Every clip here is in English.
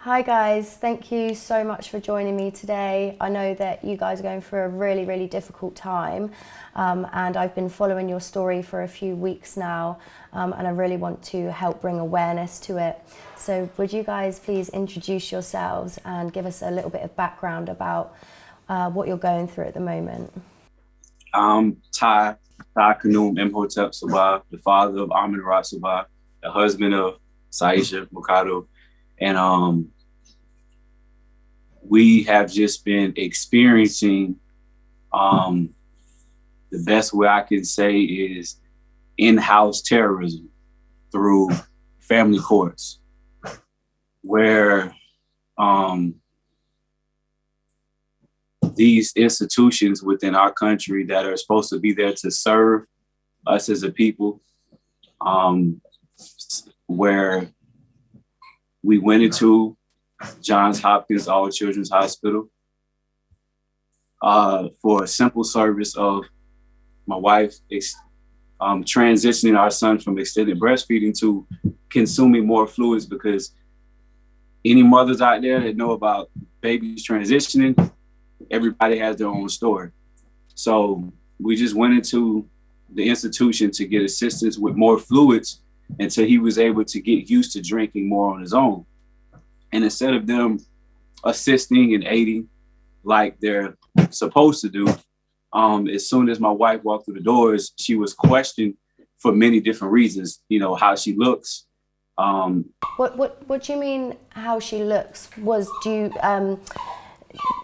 Hi guys, thank you so much for joining me today. I know that you guys are going through a really difficult time, and I've been following your story for a few weeks now, and I really want to help bring awareness to it. So would you guys please introduce yourselves and give us a little bit of background about what you're going through at the moment? I'm Ty Kanoum Imhotep Sabah, the father of Amin Ra Sabah, the husband of Saisha Mokado. And we have just been experiencing, the best way I can say is in-house terrorism through family courts, where these institutions within our country that are supposed to be there to serve us as a people, where we went into Johns Hopkins All Children's Hospital for a simple service of my wife transitioning our son from extended breastfeeding to consuming more fluids, because any mothers out there that know about babies transitioning, everybody has their own story. So we just went into the institution to get assistance with more fluids until he was able to get used to drinking more on his own. And instead of them assisting and aiding like they're supposed to do, as soon as my wife walked through the doors, she was questioned for many different reasons. You know, how she looks. What do you mean how she looks?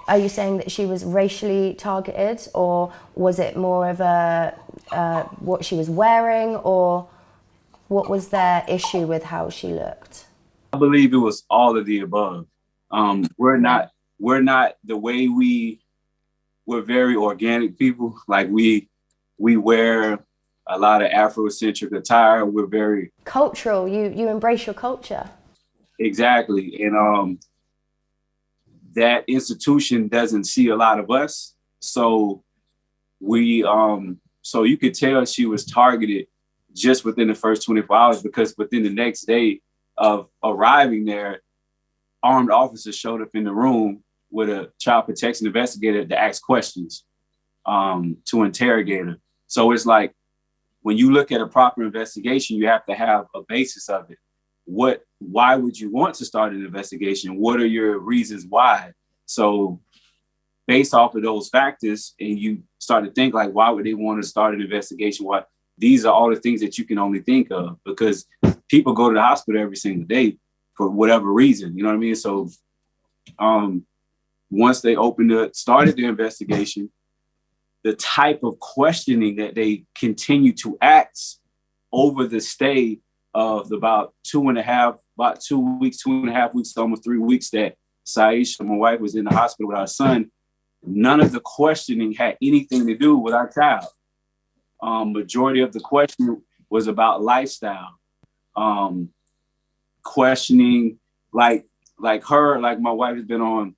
Are you saying that she was racially targeted, or was it more of a what she was wearing, or what was their issue with how she looked? I believe it was all of the above. We're not the way we're very organic people. Like we wear a lot of Afrocentric attire. We're very Cultural. You embrace your culture. exactly, and that institution doesn't see a lot of us. So we so you could tell she was targeted just within the first 24 hours, because within the next day of arriving there, armed officers showed up in the room with a child protection investigator to ask questions, to interrogate her. So it's like, when you look at a proper investigation, you have to have a basis of it. Why would you want to start an investigation? What are your reasons why? So based off of those factors, and you start to think like, why would they want to start an investigation? Why? These are all the things that you can only think of, because people go to the hospital every single day for whatever reason, you know what I mean? So once they started the investigation, the type of questioning that they continue to ask over the stay of about 2.5 weeks, almost 3 weeks that Saisha, my wife, was in the hospital with our son, none of the questioning had anything to do with our child. Majority of the question was about lifestyle. Questioning like my wife has been on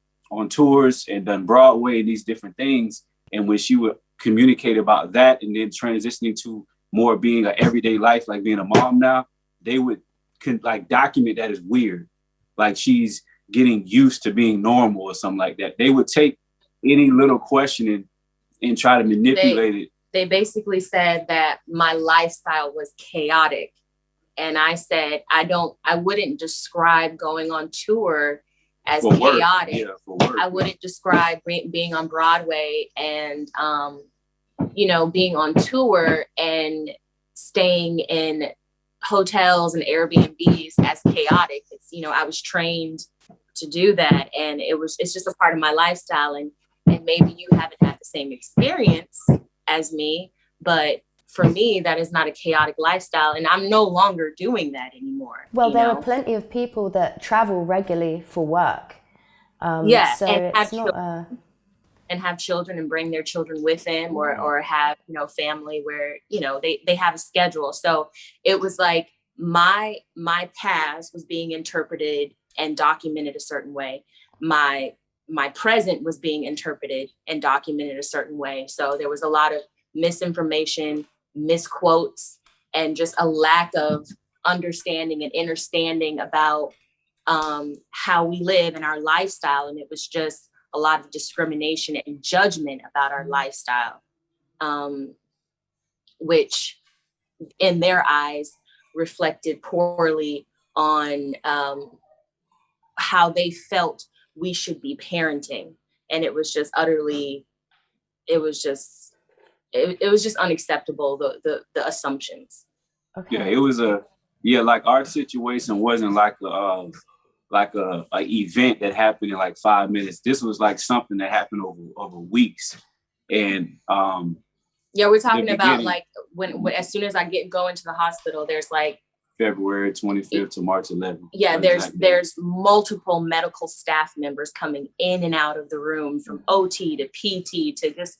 tours and done Broadway and these different things. And when she would communicate about that and then transitioning to more being an everyday life, like being a mom now, they would document that as weird. Like she's getting used to being normal or something like that. They would take any little questioning and try to manipulate it. They basically said that my lifestyle was chaotic. And I said, I wouldn't describe going on tour as For work. chaotic. Yeah, for work. I wouldn't describe being on Broadway and, being on tour and staying in hotels and Airbnbs as chaotic. It's, I was trained to do that. And it's just a part of my lifestyle. And maybe you haven't had the same experience as me, but for me, that is not a chaotic lifestyle, and I'm no longer doing that anymore. Well, there are plenty of people that travel regularly for work. So and it's not and have children and bring their children with them, or have family where they have a schedule. So it was like my past was being interpreted and documented a certain way. My present was being interpreted and documented a certain way. So there was a lot of misinformation, misquotes, and just a lack of understanding and understanding about how we live and our lifestyle. And it was just a lot of discrimination and judgment about our lifestyle, which in their eyes reflected poorly on how they felt we should be parenting. And it was just utterly, it was just unacceptable, the assumptions. Okay. Yeah, it was like our situation wasn't like a event that happened in like 5 minutes. This was like something that happened over weeks. And yeah, we're talking about like when as soon as I go into the hospital, there's like February 25th to March 11th. Yeah, there's multiple medical staff members coming in and out of the room, from OT to PT to just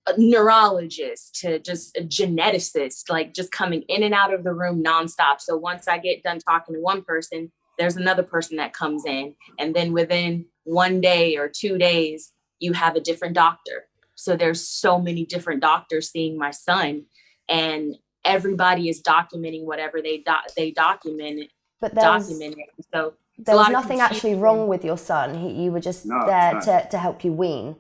a neurologist to just a geneticist, like just coming in and out of the room nonstop. So once I get done talking to one person, there's another person that comes in. And then within 1 day or 2 days, you have a different doctor. So there's so many different doctors seeing my son, everybody is documenting whatever they documented. But So there was nothing actually wrong with your son. You were just there to help you wean.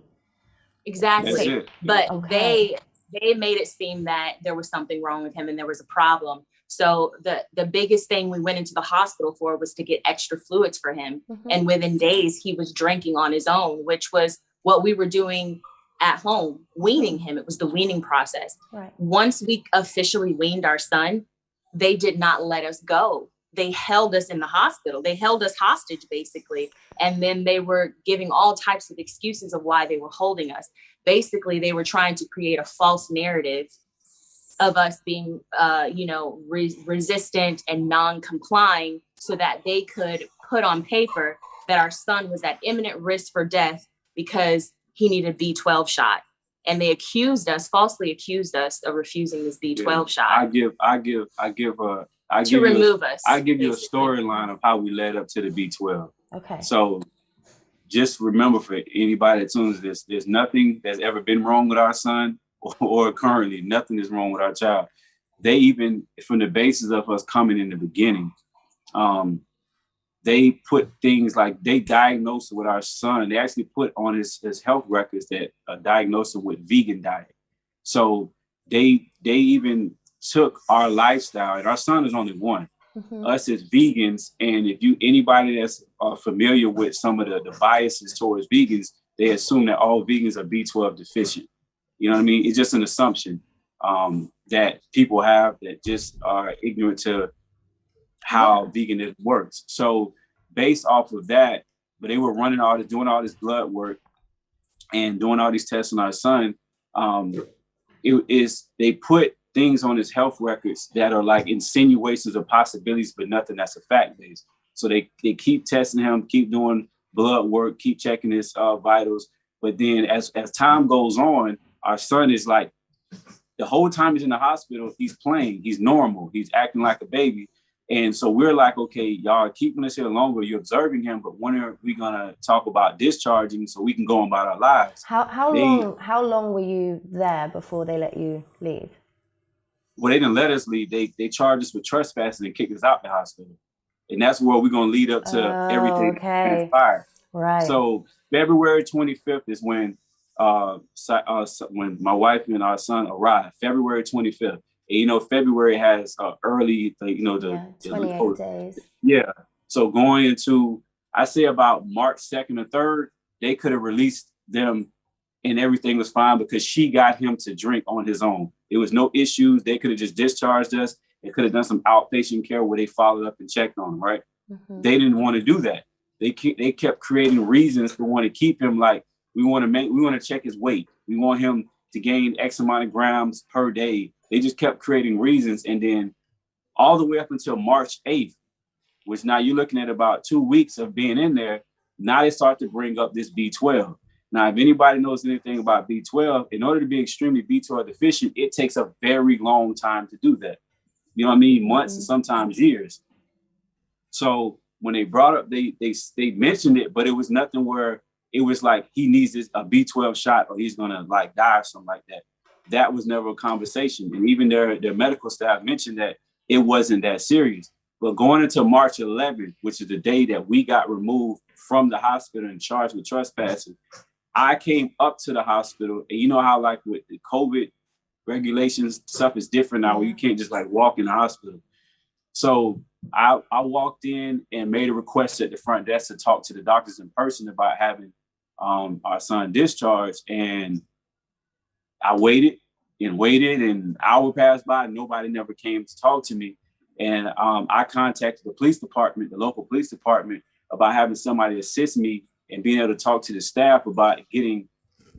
Exactly. But they made it seem that there was something wrong with him and there was a problem. So the biggest thing we went into the hospital for was to get extra fluids for him. Mm-hmm. And within days, he was drinking on his own, which was what we were doing at home, weaning him. It was the weaning process. Right. Once we officially weaned our son, they did not let us go. They held us in the hospital. They held us hostage, basically. And then they were giving all types of excuses of why they were holding us. Basically, they were trying to create a false narrative of us being, resistant and non-complying so that they could put on paper that our son was at imminent risk for death because he needed a B12 shot. And they falsely accused us of refusing this B12 shot. I give remove us. I give you a storyline of how we led up to the B12. Okay. So just remember, for anybody that tunes this, there's nothing that's ever been wrong with our son or currently nothing is wrong with our child. They even, from the basis of us coming in the beginning, they put things like they diagnosed with our son. They actually put on his health records that diagnosed him with vegan diet. So they even took our lifestyle, and our son is only one. Mm-hmm. Us as vegans, and if anybody that's familiar with some of the biases towards vegans, they assume that all vegans are B12 deficient. You know what I mean? It's just an assumption that people have that just are ignorant to how veganism works. So based off of that, but they were doing all this blood work and doing all these tests on our son. They put things on his health records that are like insinuations or possibilities, but nothing that's a fact based. So they keep testing him, keep doing blood work, keep checking his vitals. But then as time goes on, our son is like, the whole time he's in the hospital, he's playing, he's normal, he's acting like a baby. And so we're like, okay, y'all are keeping us here longer, you're observing him, but when are we gonna talk about discharging so we can go on about our lives? How long were you there before they let you leave? Well, they didn't let us leave. They charged us with trespassing and kicked us out the hospital. And that's where we're gonna lead up to everything that transpired. Right. So February 25th is when my wife and our son arrived. February 25th. And, February has early, the 28 days. Yeah. So going into, I say about March 2nd or 3rd, they could have released them and everything was fine because she got him to drink on his own. There was no issues. They could have just discharged us. They could have done some outpatient care where they followed up and checked on him, right? Mm-hmm. They didn't want to do that. They kept creating reasons to want to keep him, like, we want to check his weight. We want him to gain X amount of grams per day. They just kept creating reasons. And then all the way up until March 8th, which now you're looking at about 2 weeks of being in there. Now they start to bring up this B12. Now, if anybody knows anything about B12, in order to be extremely B12 deficient, it takes a very long time to do that. You know what I mean? Months and sometimes years. So when they brought up, they mentioned it, but it was nothing where it was like he needs a B12 shot or he's gonna like die or something like that. That was never a conversation. And even their medical staff mentioned that it wasn't that serious. But going into March 11th, which is the day that we got removed from the hospital and charged with trespassing, I came up to the hospital, and you know how like with the COVID regulations, stuff is different now. You can't just like walk in the hospital. So I walked in and made a request at the front desk to talk to the doctors in person about having our son discharged. And I waited, and an hour passed by, and nobody never came to talk to me. And I contacted the police department, the local police department, about having somebody assist me and being able to talk to the staff about getting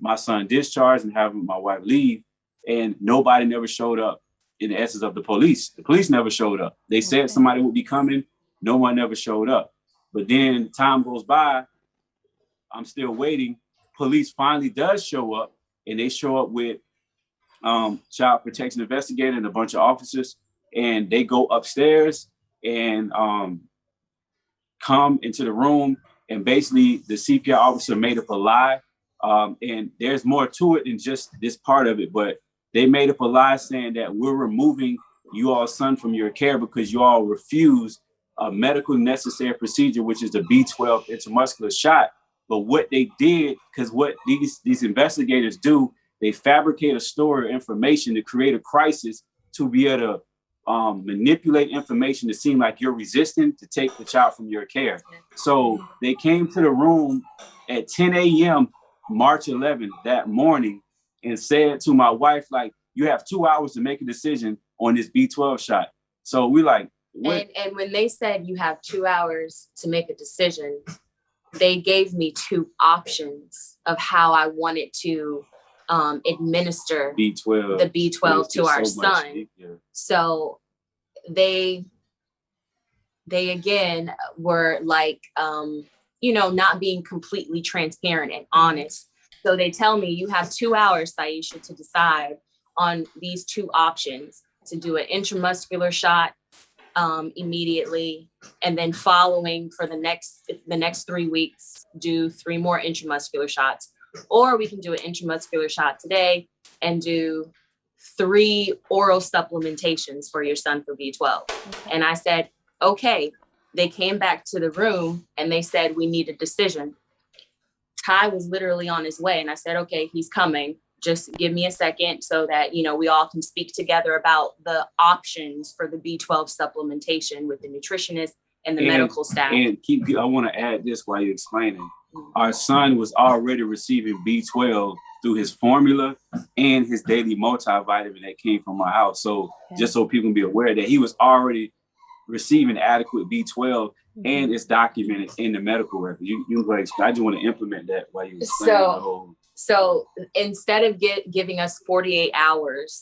my son discharged and having my wife leave. And nobody never showed up in the essence of the police. The police never showed up. They said somebody would be coming. No one ever showed up. But then time goes by. I'm still waiting. Police finally does show up, and they show up with child protection investigator and a bunch of officers. And they go upstairs and come into the room, and basically the CPR officer made up a lie. And there's more to it than just this part of it, but they made up a lie saying that we're removing you all's son from your care because you all refused a medical necessary procedure, which is the B12 intramuscular shot. But what they did, because what these investigators do, they fabricate a story of information to create a crisis to be able to manipulate information to seem like you're resistant to take the child from your care. So they came to the room at 10 a.m. March 11th that morning and said to my wife, like, you have 2 hours to make a decision on this B12 shot. So we like, what? And when they said you have 2 hours to make a decision, they gave me two options of how I wanted to administer B12, the B12 to our son. So they again were like, not being completely transparent and honest. So they tell me you have 2 hours, Saisha, to decide on these two options, to do an intramuscular shot immediately, and then following for the next 3 weeks, do 3 more intramuscular shots. Or we can do an intramuscular shot today and do 3 oral supplementations for your son for B12. Okay. And I said, okay. They came back to the room and they said, we need a decision. Ty was literally on his way. And I said, okay, he's coming. Just give me a second so that, we all can speak together about the options for the B12 supplementation with the nutritionist and the medical staff. And I want to add this while you're explaining. Our son was already receiving B12 through his formula and his daily multivitamin that came from my house. So just so people can be aware that he was already receiving adequate B12 and it's documented in the medical record. I just want to implement that while you explain the whole. So instead of giving us 48 hours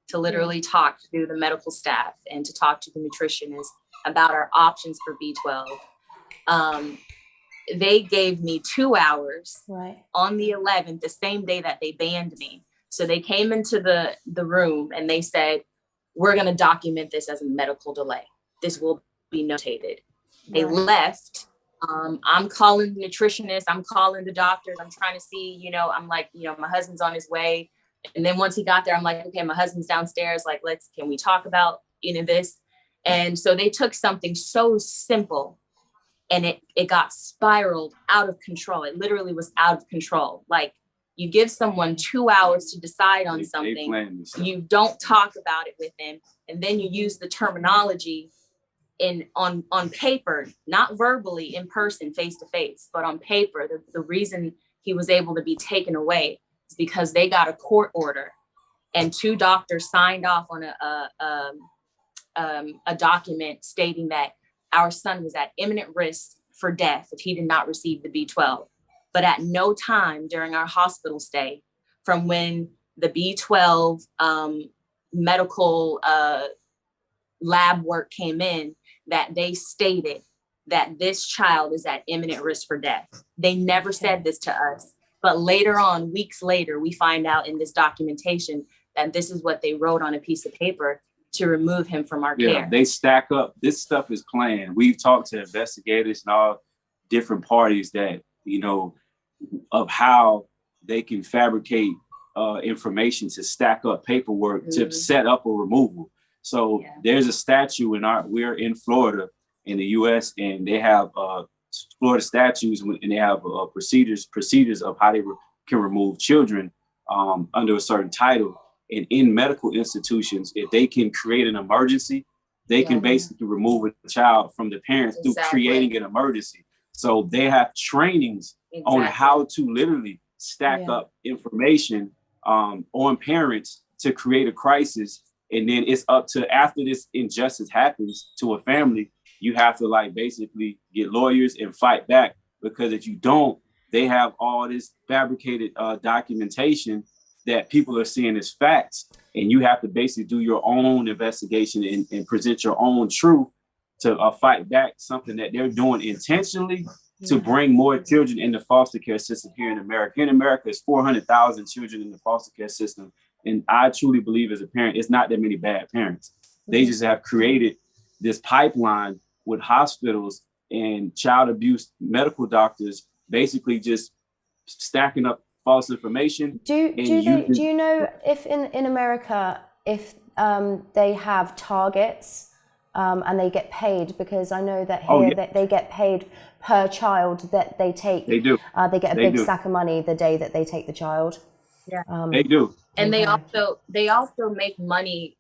to literally talk to the medical staff and to talk to the nutritionist about our options for B12, they gave me 2 hours on the 11th, the same day that they banned me. So they came into the room and they said, we're going to document this as a medical delay. This will be notated. They left. I'm calling the nutritionist. I'm calling the doctors. I'm trying to see, I'm like, my husband's on his way. And then once he got there, I'm like, okay, my husband's downstairs. Like, can we talk about, this? And so they took something so simple and it got spiraled out of control. It literally was out of control. Like, you give someone 2 hours to decide on something. You don't talk about it with them. And then you use the terminology on paper, not verbally in person, face to face, but on paper. The reason he was able to be taken away is because they got a court order and 2 doctors signed off on a document stating that our son was at imminent risk for death if he did not receive the B12. But at no time during our hospital stay, from when the B12 medical lab work came in, that they stated that this child is at imminent risk for death. They never said this to us. But later on, weeks later, we find out in this documentation that this is what they wrote on a piece of paper to remove him from our care. They stack up. This stuff is planned. We've talked to investigators and all different parties that, of how they can fabricate information to stack up paperwork to set up a removal. So there's a statue we're in Florida in the US, and they have Florida statutes, and they have procedures of how they can remove children under a certain title. And in medical institutions, if they can create an emergency, they can basically remove a child from the parents through creating an emergency. So they have trainings on how to literally stack up information on parents to create a crisis. And then it's up to, after this injustice happens to a family, you have to like basically get lawyers and fight back, because if you don't, they have all this fabricated documentation that people are seeing as facts, and you have to basically do your own investigation and present your own truth to fight back something that they're doing intentionally to bring more children in the foster care system here in America. In America, it's 400,000 children in the foster care system. And I truly believe as a parent, it's not that many bad parents. They just have created this pipeline with hospitals and child abuse medical doctors basically just stacking up false information. Do you know if in America, if they have targets and they get paid? Because I know that here that they get paid per child that they take. They do. They get a big stack of money the day that they take the child. Yeah, they do. And they also make money.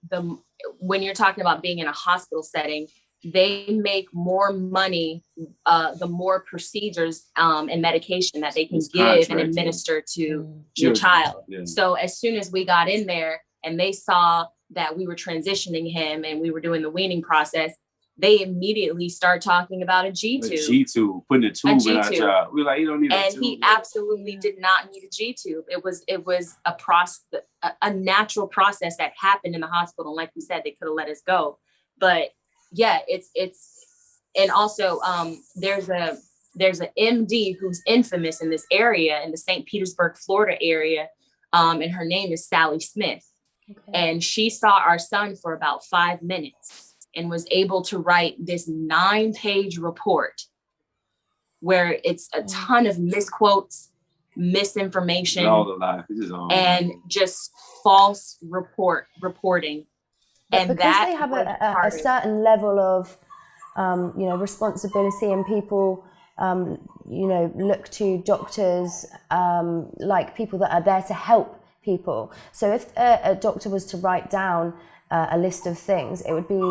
When you're talking about being in a hospital setting, they make more money the more procedures and medication that they can give and administer to your child. Yeah. So as soon as we got in there and they saw that we were transitioning him and we were doing the weaning process, they immediately start talking about a G-tube. A G-tube, putting a tube in our child. We're like, you don't need a tube. And he absolutely did not need a G-tube. It was a natural process that happened in the hospital. And like we said, they could have let us go. But yeah, it's and also there's a MD who's infamous in this area, in the St. Petersburg, Florida area. And her name is Sally Smith. Okay. And she saw our son for about 5 minutes and was able to write this 9-page report where it's a ton of misquotes, misinformation, and just false reporting. But and because they have a certain level of, responsibility, and people, look to doctors like people that are there to help people. So if a doctor was to write down a list of things, it would be,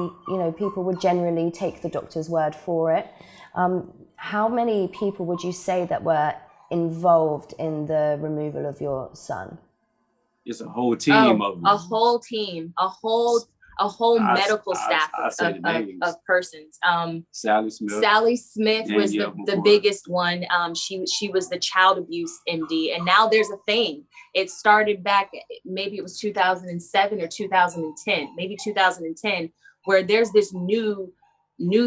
people would generally take the doctor's word for it. How many people would you say that were involved in the removal of your son? It's a whole team of them. A whole team, a whole medical staff of persons. Sally Smith. Sally Smith was the biggest one. She was the child abuse MD, and now there's a thing. It started back, maybe it was 2007 or 2010, maybe 2010, where there's this new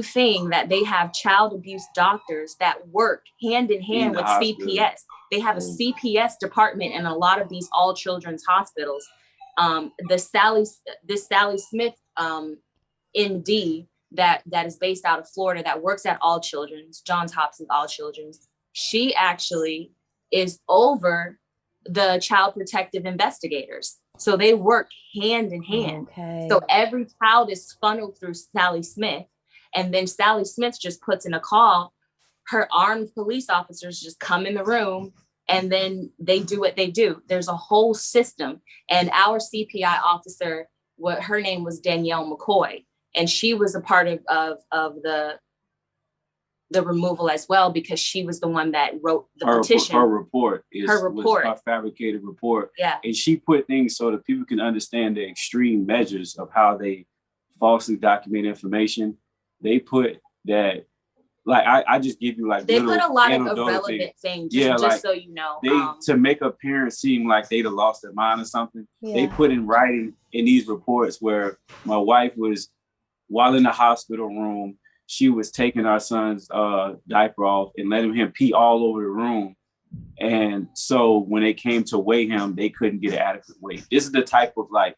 thing that they have child abuse doctors that work hand in hand with CPS. They have a CPS department in a lot of these all children's hospitals. This Sally Smith MD that is based out of Florida, that works at All Children's, Johns Hopkins All Children's, she actually is over the child protective investigators. So they work hand in hand. Okay. So every child is funneled through Sally Smith, and then Sally Smith just puts in a call. Her armed police officers just come in the room, and then they do what they do. There's a whole system. And our CPI officer, her name was Danielle McCoy, and she was a part of the removal as well, because she was the one that wrote the petition. Her report was a fabricated report. Yeah. And she put things so that people can understand the extreme measures of how they falsely document information. They put that, like, I just give you like, they put a lot of irrelevant things, just so you know. To make a parent seem like they'd have lost their mind or something, they put in writing in these reports where my wife was, while in the hospital room, she was taking our son's diaper off and letting him pee all over the room. And so when they came to weigh him, they couldn't get an adequate weight. This is the type of like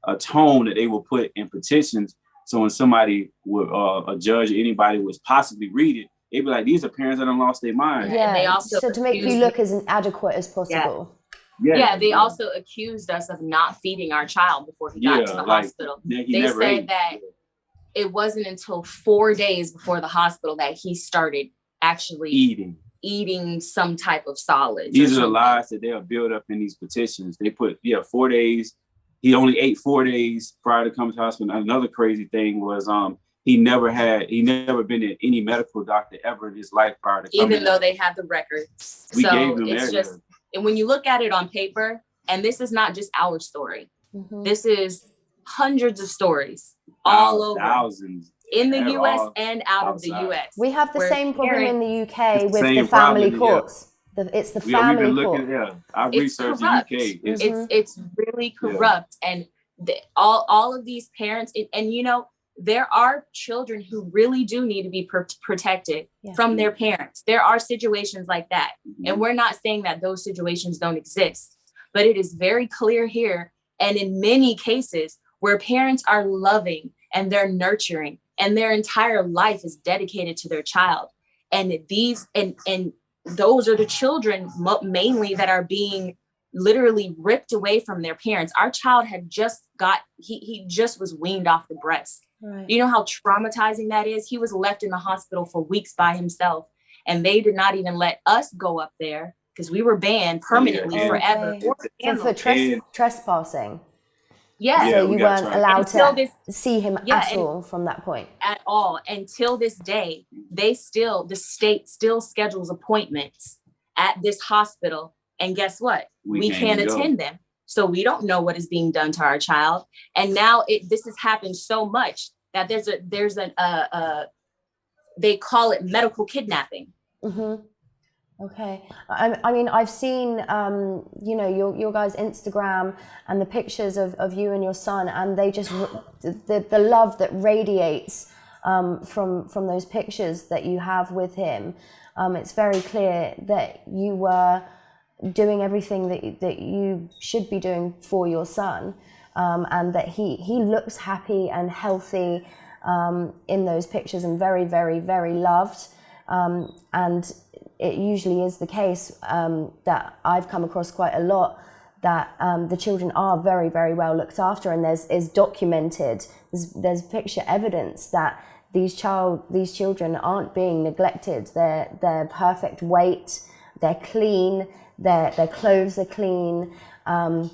a tone that they will put in petitions. So when somebody would, a judge or anybody was possibly read it, they'd be like, these are parents that have lost their mind. Yeah, and they also so to make you look as inadequate as possible. Yeah, they also accused us of not feeding our child before he got to the hospital. They said that it wasn't until 4 days before the hospital that he started actually eating some type of solids. These are the lies that they'll build up in these petitions. They put 4 days. He only ate 4 days prior to coming to the hospital. Another crazy thing was he never been to any medical doctor ever in his life prior to coming. Even though they have the records. We gave them it's just, and when you look at it on paper, and this is not just our story, this is hundreds of stories all over. Thousands. In the US and out of the US. We have the same problem in the UK with the family courts. It's the family court. I researched the UK. It's really corrupt. And all of these parents, and you know, there are children who really do need to be protected from their parents. There are situations like that. And we're not saying that those situations don't exist, but it is very clear here. And in many cases where parents are loving and they're nurturing and their entire life is dedicated to their child. And those are the children mainly that are being literally ripped away from their parents. Our child had just he just was weaned off the breast. Right. You know how traumatizing that is? He was left in the hospital for weeks by himself, and they did not even let us go up there because we were banned permanently forever. For trespassing. Yeah. So you weren't allowed to see him at all from that point. At all. Until this day, the state still schedules appointments at this hospital. And guess what? We can't attend them. So we don't know what is being done to our child. And now this has happened so much that they call it medical kidnapping. Mm-hmm. Okay. I mean, I've seen, your guys' Instagram and the pictures of you and your son, and they just, the love that radiates from those pictures that you have with him. It's very clear that you were doing everything that you should be doing for your son, and that he looks happy and healthy in those pictures and very, very, very loved. And it usually is the case that I've come across quite a lot, that the children are very, very well looked after, and there's documented, there's picture evidence that these children aren't being neglected. They're perfect weight, they're clean, their clothes are clean, and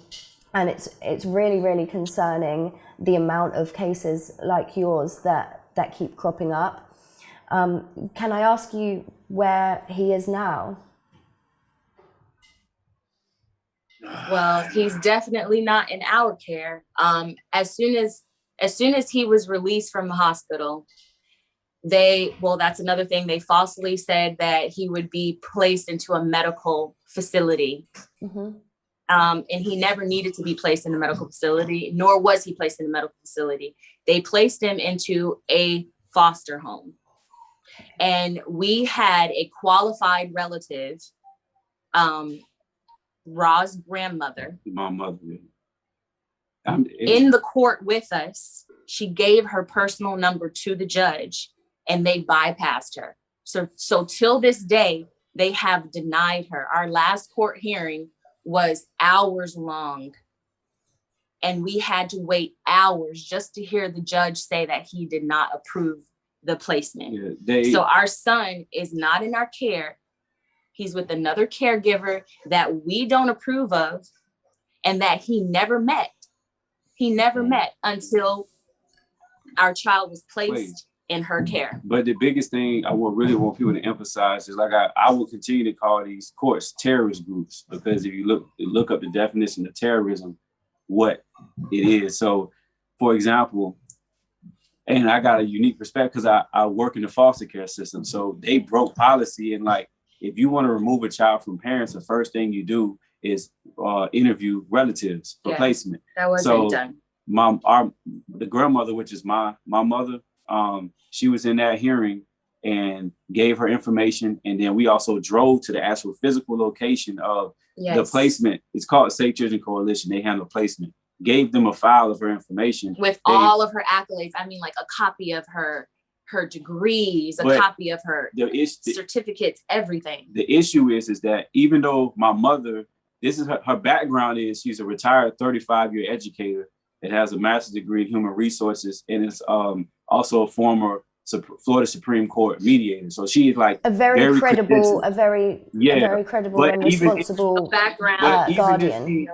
it's really, really concerning the amount of cases like yours that keep cropping up. Can I ask you where he is now? Well, he's definitely not in our care. As soon as he was released from the hospital, that's another thing. They falsely said that he would be placed into a medical facility. Mm-hmm. And he never needed to be placed in a medical facility, nor was he placed in a medical facility. They placed him into a foster home. And we had a qualified relative, Ra's grandmother, my mother, in the court with us. She gave her personal number to the judge, and they bypassed her. So till this day, they have denied her. Our last court hearing was hours long, and we had to wait hours just to hear the judge say that he did not approve the placement. So our son is not in our care. He's with another caregiver that we don't approve of, and that he never met. He never met until our child was placed in her care. But the biggest thing I really want people to emphasize is, like, I will continue to call these courts terrorist groups, because if you look up the definition of terrorism, what it is. So, for example, and I got a unique perspective because I work in the foster care system. So they broke policy, and like, if you want to remove a child from parents, the first thing you do is interview relatives for placement. That wasn't done. The grandmother, which is my mother, she was in that hearing and gave her information. And then we also drove to the actual physical location of the placement. It's called Safe Children Coalition. They handle placement. Gave them a file of her information with all of her accolades. I mean, like a copy of her degrees, a copy of her certificates, everything. The issue is that even though my mother this is her background is she's a retired 35-year educator that has a master's degree in human resources and is also a former Florida Supreme Court mediator. So she is like a very credible, a very credible and responsible guardian.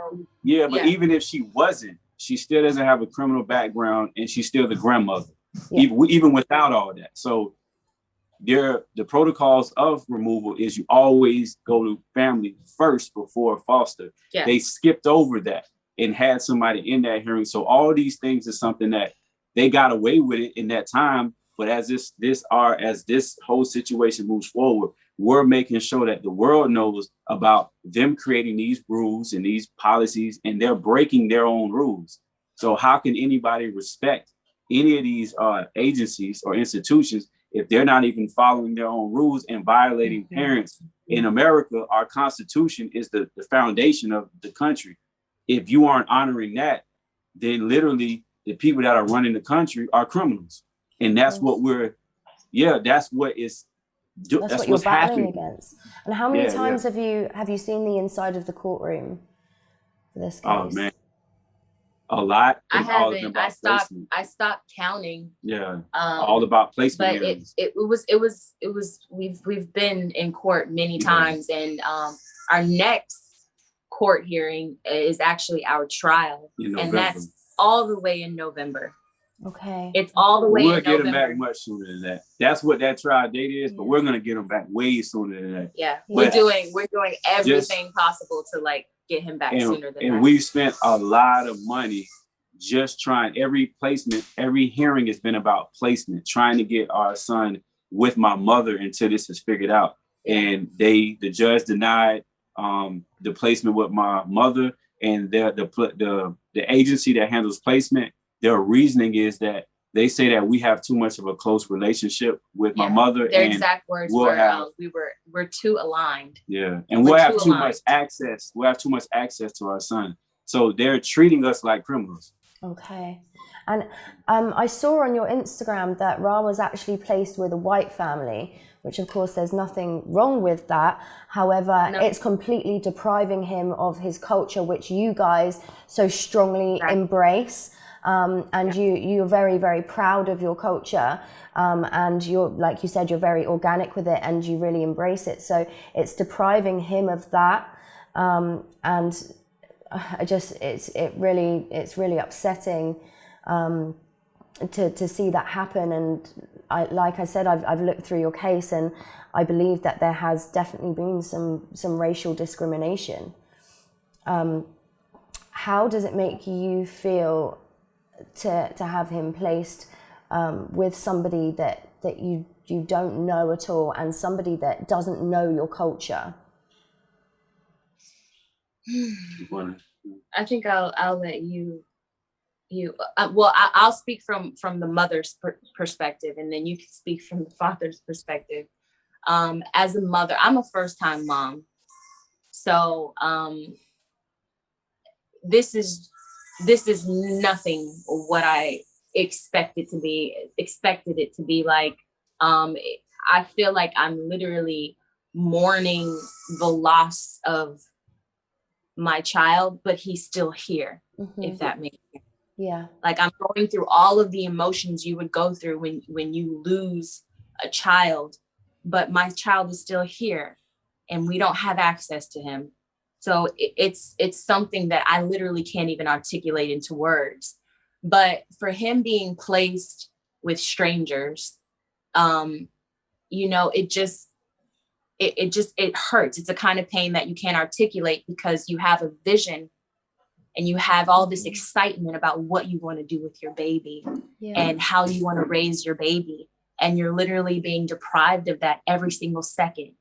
But even if she wasn't, she still doesn't have a criminal background, and she's still the grandmother, even without all that. So the protocols of removal is you always go to family first before foster. Yeah. They skipped over that and had somebody in that hearing. So all these things is something that they got away with it in that time. But as this whole situation moves forward, we're making sure that the world knows about them creating these rules and these policies, and they're breaking their own rules. So how can anybody respect any of these agencies or institutions if they're not even following their own rules and violating parents? In America, our Constitution is the foundation of the country. If you aren't honoring that, then literally the people that are running the country are criminals. And that's what that's what's happening against. And how many times have you seen the inside of the courtroom for this case? Oh man, a lot. I haven't. I stopped counting. Yeah, all about placement. But it was. We've been in court many times, and our next court hearing is actually our trial, and that's all the way in November. Okay. It's all the way We'll in get November. them back much sooner than that. That's what that trial date is, but we're gonna get them back way sooner than that. Yeah, we're doing everything possible to like get him back sooner than that. And we've spent a lot of money just trying every placement. Every hearing has been about placement, trying to get our son with my mother until this is figured out. And the judge denied the placement with my mother, and the agency that handles placement. Their reasoning is that they say that we have too much of a close relationship with my mother. Their exact words were, we're too aligned. Yeah, and we'll have too much access. We'll have too much access to our son. So they're treating us like criminals. Okay. And I saw on your Instagram that Ra was actually placed with a white family, which of course there's nothing wrong with that. However, it's completely depriving him of his culture, which you guys so strongly embrace. And you're very, very proud of your culture. And you're, like you said, you're very organic with it and you really embrace it. So it's depriving him of that. And it's really upsetting to see that happen. And like I said, I've looked through your case and I believe that there has definitely been some racial discrimination. How does it make you feel to have him placed with somebody that you don't know at all and somebody that doesn't know your culture? I think I'll let you I'll speak from the mother's perspective, and then you can speak from the father's perspective. As a mother, I'm a first-time mom, so this is nothing what I expected it to be like. I feel like I'm literally mourning the loss of my child, but he's still here, if that makes sense. Yeah. Like I'm going through all of the emotions you would go through when you lose a child, but my child is still here and we don't have access to him. So it's something that I literally can't even articulate into words. But for him being placed with strangers, it hurts. It's a kind of pain that you can't articulate because you have a vision and you have all this excitement about what you want to do with your baby and how you want to raise your baby. And you're literally being deprived of that every single second.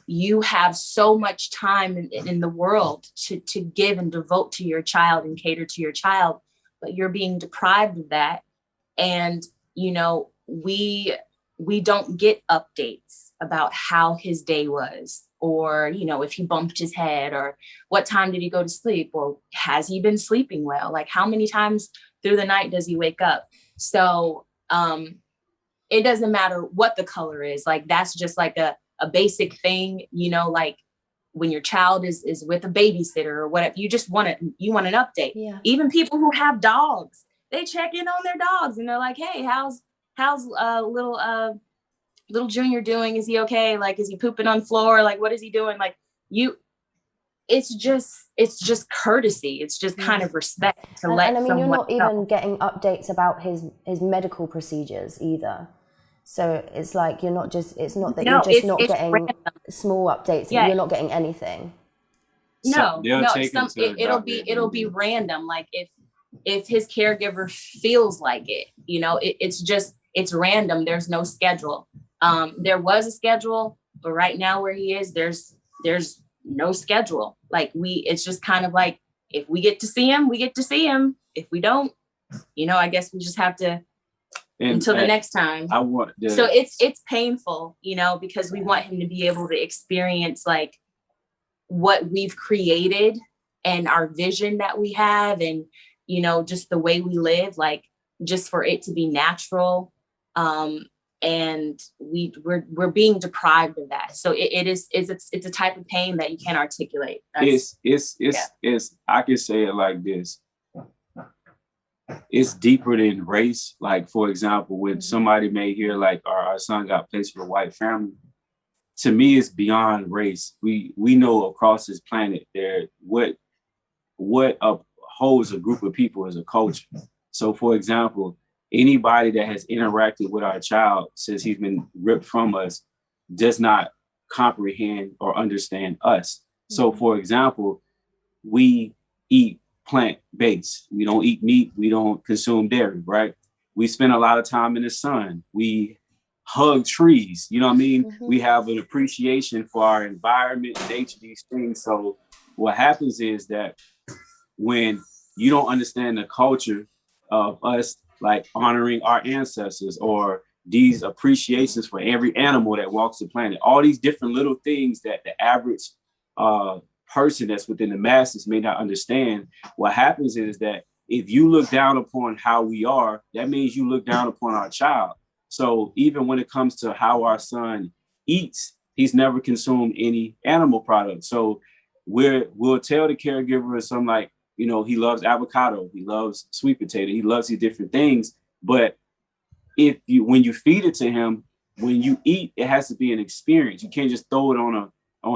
You have so much time in the world to give and devote to your child and cater to your child, but you're being deprived of that. And, we don't get updates about how his day was, or, if he bumped his head, or what time did he go to sleep, or has he been sleeping well? Like how many times through the night does he wake up? So it doesn't matter what the color is. Like that's just like a basic thing, like when your child is with a babysitter or whatever, you want an update. Yeah. Even people who have dogs, they check in on their dogs and they're like, hey, how's little Junior doing? Is he okay? Like, is he pooping on the floor? Like, what is he doing? Like, it's just courtesy. It's just kind of respect to let and I mean, someone you're not know. even getting updates about his medical procedures either. So it's like you're not getting random. small updates. Yeah. You're not getting anything. No. It'll be random. Like if his caregiver feels like it, you know, it's random. There's no schedule. There was a schedule, but right now where he is, there's no schedule. Like it's just kind of like, if we get to see him, we get to see him. If we don't, you know, I guess we just have to until the next time. So it's painful, you know, because we want him to be able to experience like what we've created and our vision that we have, and, you know, just the way we live, like just for it to be natural. And we're being deprived of that. So it's a type of pain that you can't articulate. It's I can say it like this. It's deeper than race. Like, for example, when somebody may hear like our son got placed with a white family, to me, it's beyond race. We know across this planet there what holds a group of people is a culture. So, for example, anybody that has interacted with our child since he's been ripped from us does not comprehend or understand us. So, for example, we eat plant-based. We don't eat meat. We don't consume dairy, right? We spend a lot of time in the sun. We hug trees. You know what I mean? Mm-hmm. We have an appreciation for our environment, nature, these things. So what happens is that when you don't understand the culture of us, like honoring our ancestors or these appreciations for every animal that walks the planet, all these different little things that the average person that's within the masses may not understand. What happens is that if you look down upon how we are, that means you look down upon our child. So even when it comes to how our son eats, he's never consumed any animal products. So we'll tell the caregiver something like, you know, he loves avocado, he loves sweet potato, he loves these different things. But when you feed it to him, when you eat, it has to be an experience. You can't just throw it on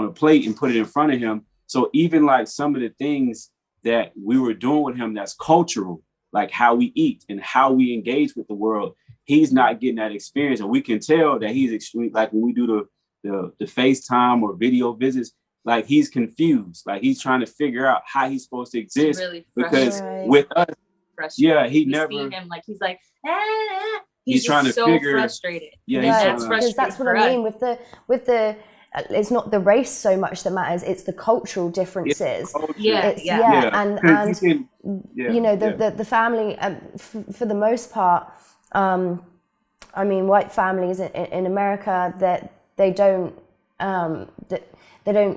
a plate and put it in front of him. So even like some of the things that we were doing with him that's cultural, like how we eat and how we engage with the world, he's not getting that experience. And we can tell that he's extreme. Like when we do the FaceTime or video visits, like he's confused. Like he's trying to figure out how he's supposed to exist. Really because with us, yeah, he never. See him like he's like, he's trying to so figure. Frustrated. Yeah, because that's what I mean with the. It's not the race so much that matters; it's the cultural differences. You know, the family. For the most part, I mean, white families in America that they don't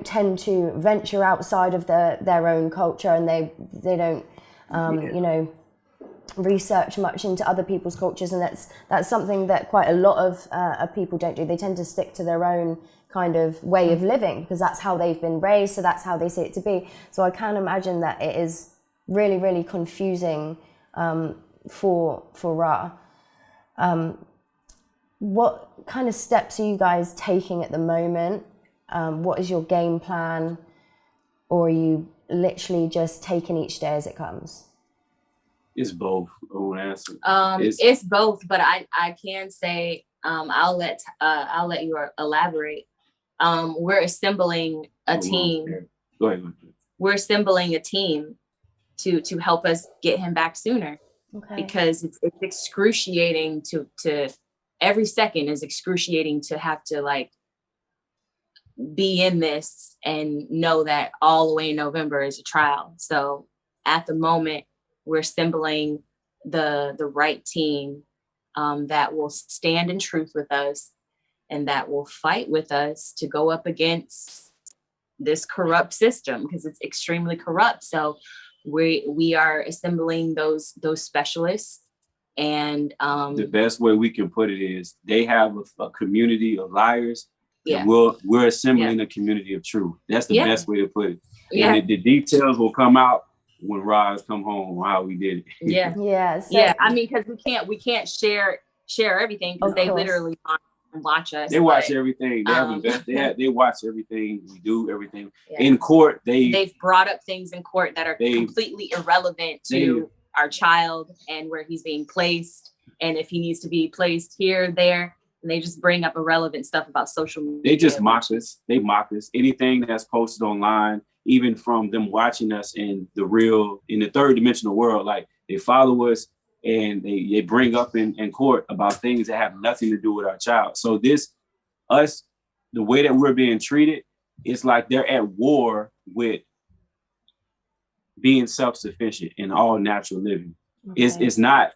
tend to venture outside of their own culture, and they don't you know, research much into other people's cultures, and that's something that quite a lot of people don't do. They tend to stick to their own kind of way of living because that's how they've been raised, so that's how they see it to be. So I can imagine that it is really, really confusing for Ra. What kind of steps are you guys taking at the moment? What is your game plan? Or are you literally just taking each day as it comes? It's both. I won't answer. It's both, but I can say I'll let you elaborate. We're assembling a team. Go ahead. We're assembling a team to help us get him back sooner. Okay. Because it's excruciating to every second is excruciating to have to like be in this and know that all the way in November is a trial. So at the moment, we're assembling the right team that will stand in truth with us and that will fight with us to go up against this corrupt system because it's extremely corrupt. So we are assembling those specialists. And the best way we can put it is they have a community of liars And we're assembling a community of truth. That's the best way to put it. Yeah. And the details will come out when Roz come home on how we did it. Yeah. I mean, because we can't share everything because they literally watch us. They watch everything. They watch everything we do, everything in court. They've brought up things in court that are completely irrelevant to our child and where he's being placed, and if he needs to be placed here, there. And they just bring up irrelevant stuff about social media. They just mock us. They mock us. Anything that's posted online, even from them watching us in the third dimensional world, like they follow us and they bring up in court about things that have nothing to do with our child. So the way that we're being treated, it's like they're at war with being self-sufficient in all natural living. Okay. It's not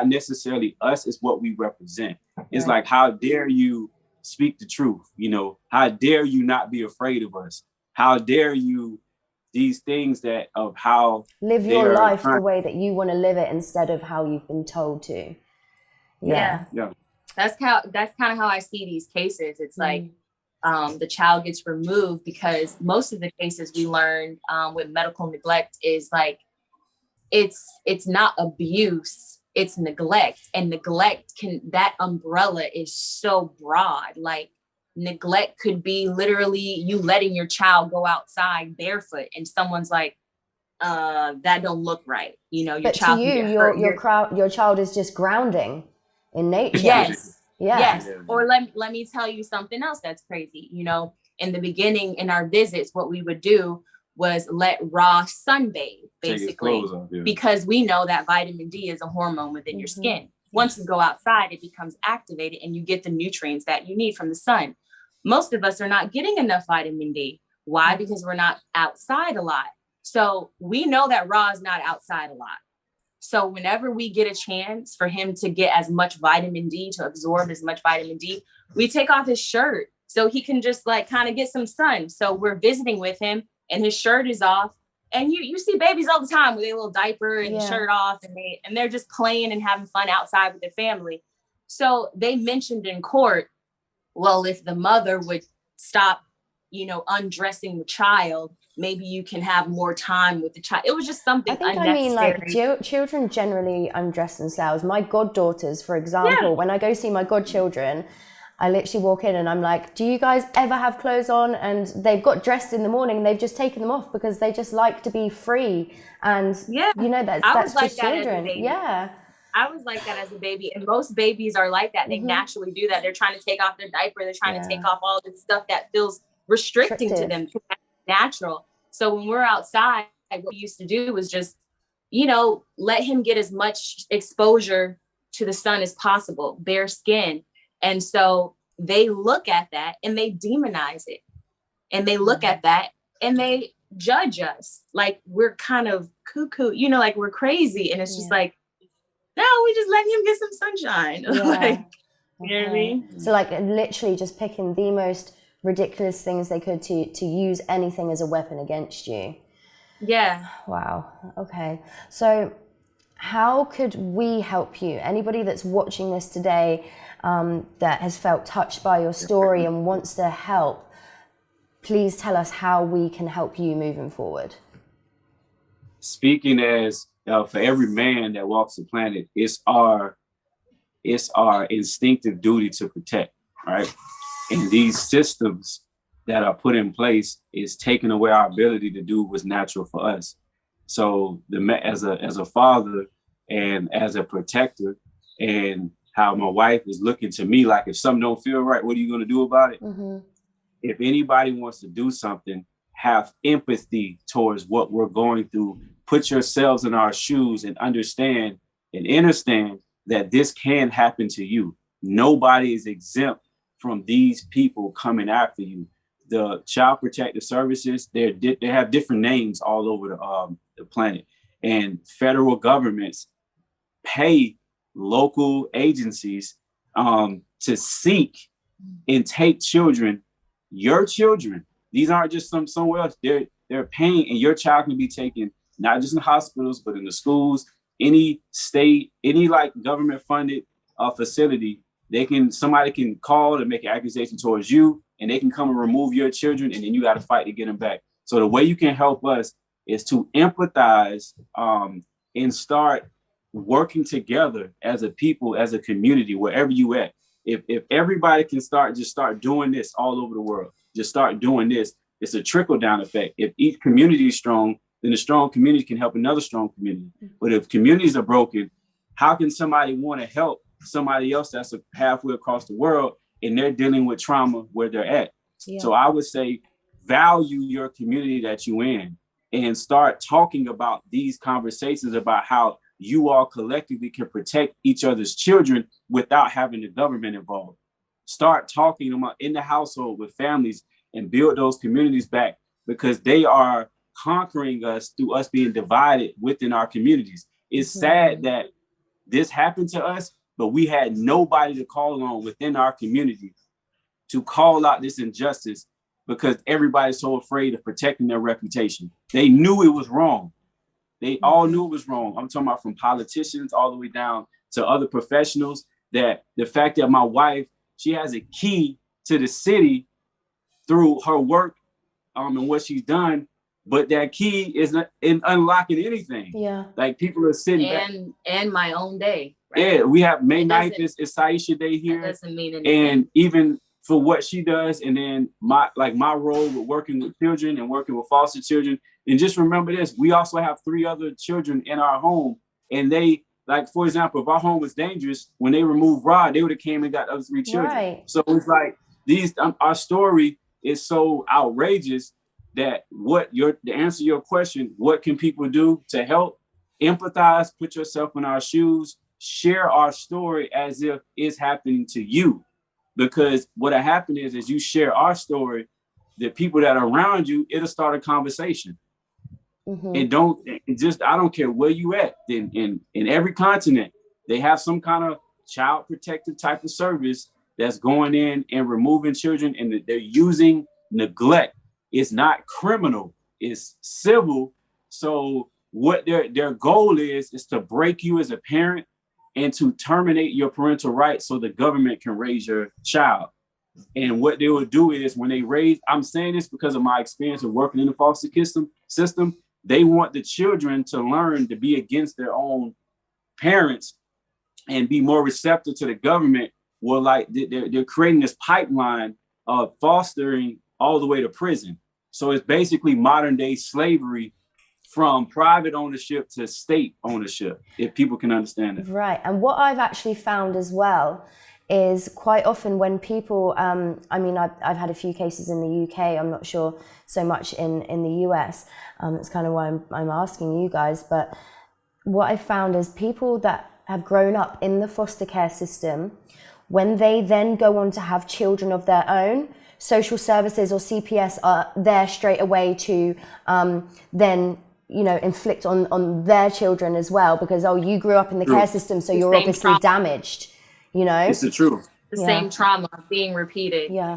necessarily us, it's what we represent. It's like, how dare you speak the truth? You know, how dare you not be afraid of us? How dare you these things that of how live your life the way that you want to live it instead of how you've been told to. Yeah. That's kind of how I see these cases. It's like the child gets removed because most of the cases we learned with medical neglect is like it's not abuse, it's neglect. And neglect that umbrella is so broad. Like neglect could be literally you letting your child go outside barefoot and someone's like, that don't look right. You know, your but child. To you, your child is just grounding in nature. Yes. Or let me tell you something else that's crazy. You know, in the beginning in our visits, what we would do was let Raw sunbathe, basically, because we know that vitamin D is a hormone within your skin. Once you go outside, it becomes activated and you get the nutrients that you need from the sun. Most of us are not getting enough vitamin D. Why? Because we're not outside a lot. So we know that Raw is not outside a lot. So whenever we get a chance for him to get as much vitamin D, to absorb as much vitamin D, we take off his shirt so he can just like kind of get some sun. So we're visiting with him and his shirt is off. And you see babies all the time with a little diaper and shirt off, and they're just playing and having fun outside with their family. So they mentioned in court, well, if the mother would stop, you know, undressing the child, maybe you can have more time with the child. It was just something unnecessary. Children generally undress themselves. My goddaughters, for example, when I go see my godchildren, I literally walk in and I'm like, do you guys ever have clothes on? And they've got dressed in the morning and they've just taken them off because they just like to be free. And you know, that's just children. I was like that as a baby. And most babies are like that. They naturally do that. They're trying to take off their diaper. They're trying to take off all this stuff that feels restricting to them. That's natural. So when we're outside, what we used to do was just, you know, let him get as much exposure to the sun as possible, bare skin. And so they look at that and they demonize it. And they look at that and they judge us like we're kind of cuckoo, you know, like we're crazy. And it's just like, no, we just let him get some sunshine. Like, you know what I mean? So like literally just picking the most ridiculous things they could to use anything as a weapon against you. Yeah. Wow. Okay. So how could we help you? Anybody that's watching this today that has felt touched by your story and wants to help, please tell us how we can help you moving forward. Speaking as for every man that walks the planet, it's our instinctive duty to protect, right? And these systems that are put in place is taking away our ability to do what's natural for us. So as a father and as a protector, and how my wife is looking to me like, if something don't feel right, what are you going to do about it? If anybody wants to do something, have empathy towards what we're going through. Put yourselves in our shoes and understand that this can happen to you. Nobody is exempt from these people coming after you. The Child Protective Services, they have different names all over the planet, and federal governments pay local agencies to seek and take children, your children. These aren't just somewhere else. They're paying, and your child can be taken not just in hospitals, but in the schools, any state, any like government funded facility. Somebody can call and make an accusation towards you, and they can come and remove your children, and then you got to fight to get them back. So the way you can help us is to empathize and start working together as a people, as a community, wherever you at. If everybody can start doing this all over the world, just start doing this, it's a trickle down effect. If each community is strong, then a strong community can help another strong community. But if communities are broken, how can somebody want to help somebody else that's halfway across the world and they're dealing with trauma where they're at? Yeah. So I would say value your community that you're in and start talking about these conversations about how you all collectively can protect each other's children without having the government involved. Start talking about in the household with families and build those communities back, because they are conquering us through us being divided within our communities. It's sad that this happened to us, but we had nobody to call on within our community to call out this injustice, because everybody's so afraid of protecting their reputation. They knew it was wrong. They all knew it was wrong. I'm talking about from politicians all the way down to other professionals, that the fact that my wife, she has a key to the city through her work and what she's done, but that key is not in unlocking anything. Yeah. Like people are sitting back. And my own day. Right? Yeah, we have May 9th is Saisha Day here. That doesn't mean anything. And even for what she does, and then my role with working with children and working with foster children. And just remember this, we also have 3 other children in our home. And they, like, for example, if our home was dangerous, when they removed Rod, they would have came and got those 3 children. Right. So it's like our story is so outrageous that to answer your question, what can people do to help? Empathize, put yourself in our shoes, share our story as if it's happening to you. Because what'll happen is you share our story, the people that are around you, it'll start a conversation. Mm-hmm. And I don't care where you at. In every continent, they have some kind of child protective type of service that's going in and removing children, and they're using neglect. It's not criminal, it's civil. So what their goal is to break you as a parent and to terminate your parental rights so the government can raise your child. And what they will do is when they raise, I'm saying this because of my experience of working in the foster system, they want the children to learn to be against their own parents and be more receptive to the government. Well, like they're creating this pipeline of fostering all the way to prison. So it's basically modern day slavery from private ownership to state ownership, if people can understand it. Right. And what I've actually found as well is quite often when people, I've had a few cases in the UK, I'm not sure so much in the US. That's kind of why I'm asking you guys. But what I found is people that have grown up in the foster care system, when they then go on to have children of their own, social services or CPS are there straight away to then inflict on their children as well, because you grew up in the care system, so you're obviously trauma. Damaged. It's the truth. The same trauma being repeated. Yeah.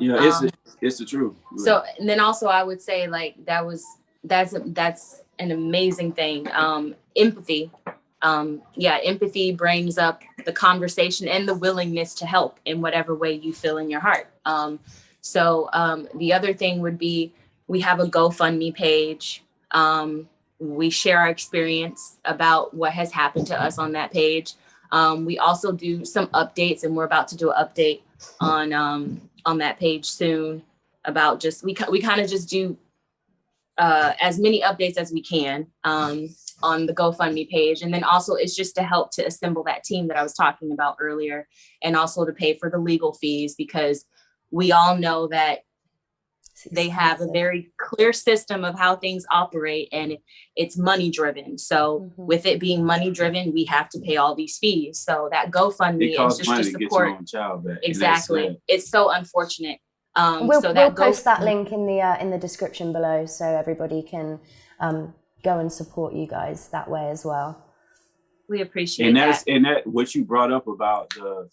It's the truth. So, and then also I would say, like, that's an amazing thing. Empathy. Empathy brings up the conversation and the willingness to help in whatever way you feel in your heart. The other thing would be, we have a GoFundMe page. We share our experience about what has happened to us on that page. We also do some updates, and we're about to do an update on that page soon about we kind of just do as many updates as we can on the GoFundMe page. And then also it's just to help to assemble that team that I was talking about earlier, and also to pay for the legal fees, because we all know that they have a very clear system of how things operate, and it's money driven. So with it being money driven, we have to pay all these fees. So that GoFundMe is just to support. Get your own child back. Exactly. It's so unfortunate. We'll post that link in the description below, so everybody can go and support you guys that way as well. We appreciate that. And that what you brought up about the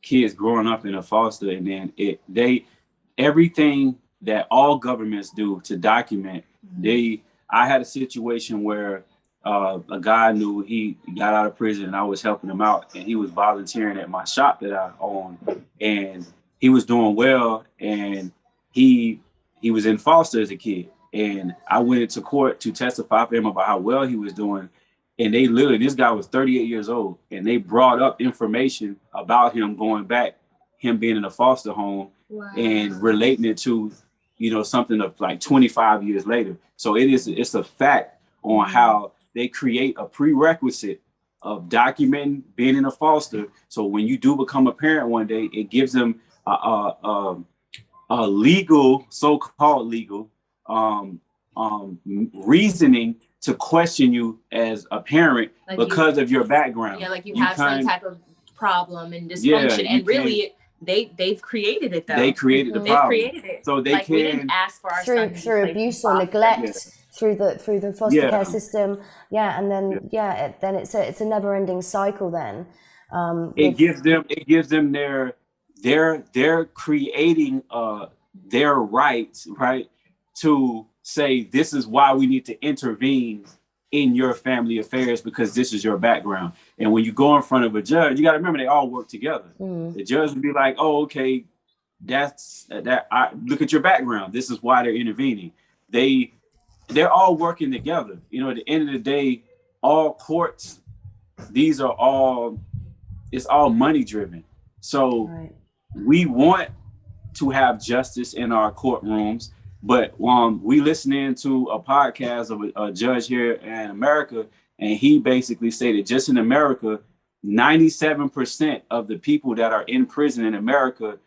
kids growing up in a foster, and then everything that all governments do to document. I had a situation where a guy knew he got out of prison, and I was helping him out, and he was volunteering at my shop that I own, and he was doing well, and he was in foster as a kid, and I went into court to testify for him about how well he was doing. And they literally, this guy was 38 years old, and they brought up information about him going back, him being in a foster home, and relating it to, you know, something of like 25 years later. So it's a fact on how they create a prerequisite of documenting being in a foster. So when you do become a parent one day, it gives them a legal, so-called legal, reasoning to question you as a parent, like because of your background. Yeah, like you have some type of problem and dysfunction, and really they've created it though. They created the problem. They've created it. So they like we didn't ask for our son through abuse or neglect, through the foster care system. Yeah, and then then it's a never-ending cycle. Then it gives them they're creating their rights, right, to say this is why we need to intervene in your family affairs because this is your background. And when you go in front of a judge, you got to remember they all work together. The judge would be like, "Oh, okay, that's that. Look at your background. This is why they're intervening." They're all working together. You know, at the end of the day, all courts, it's all money driven. So we want to have justice in our courtrooms. But we listening to a podcast of a judge here in America, and he basically stated just in America, 97% of the people that are in prison in America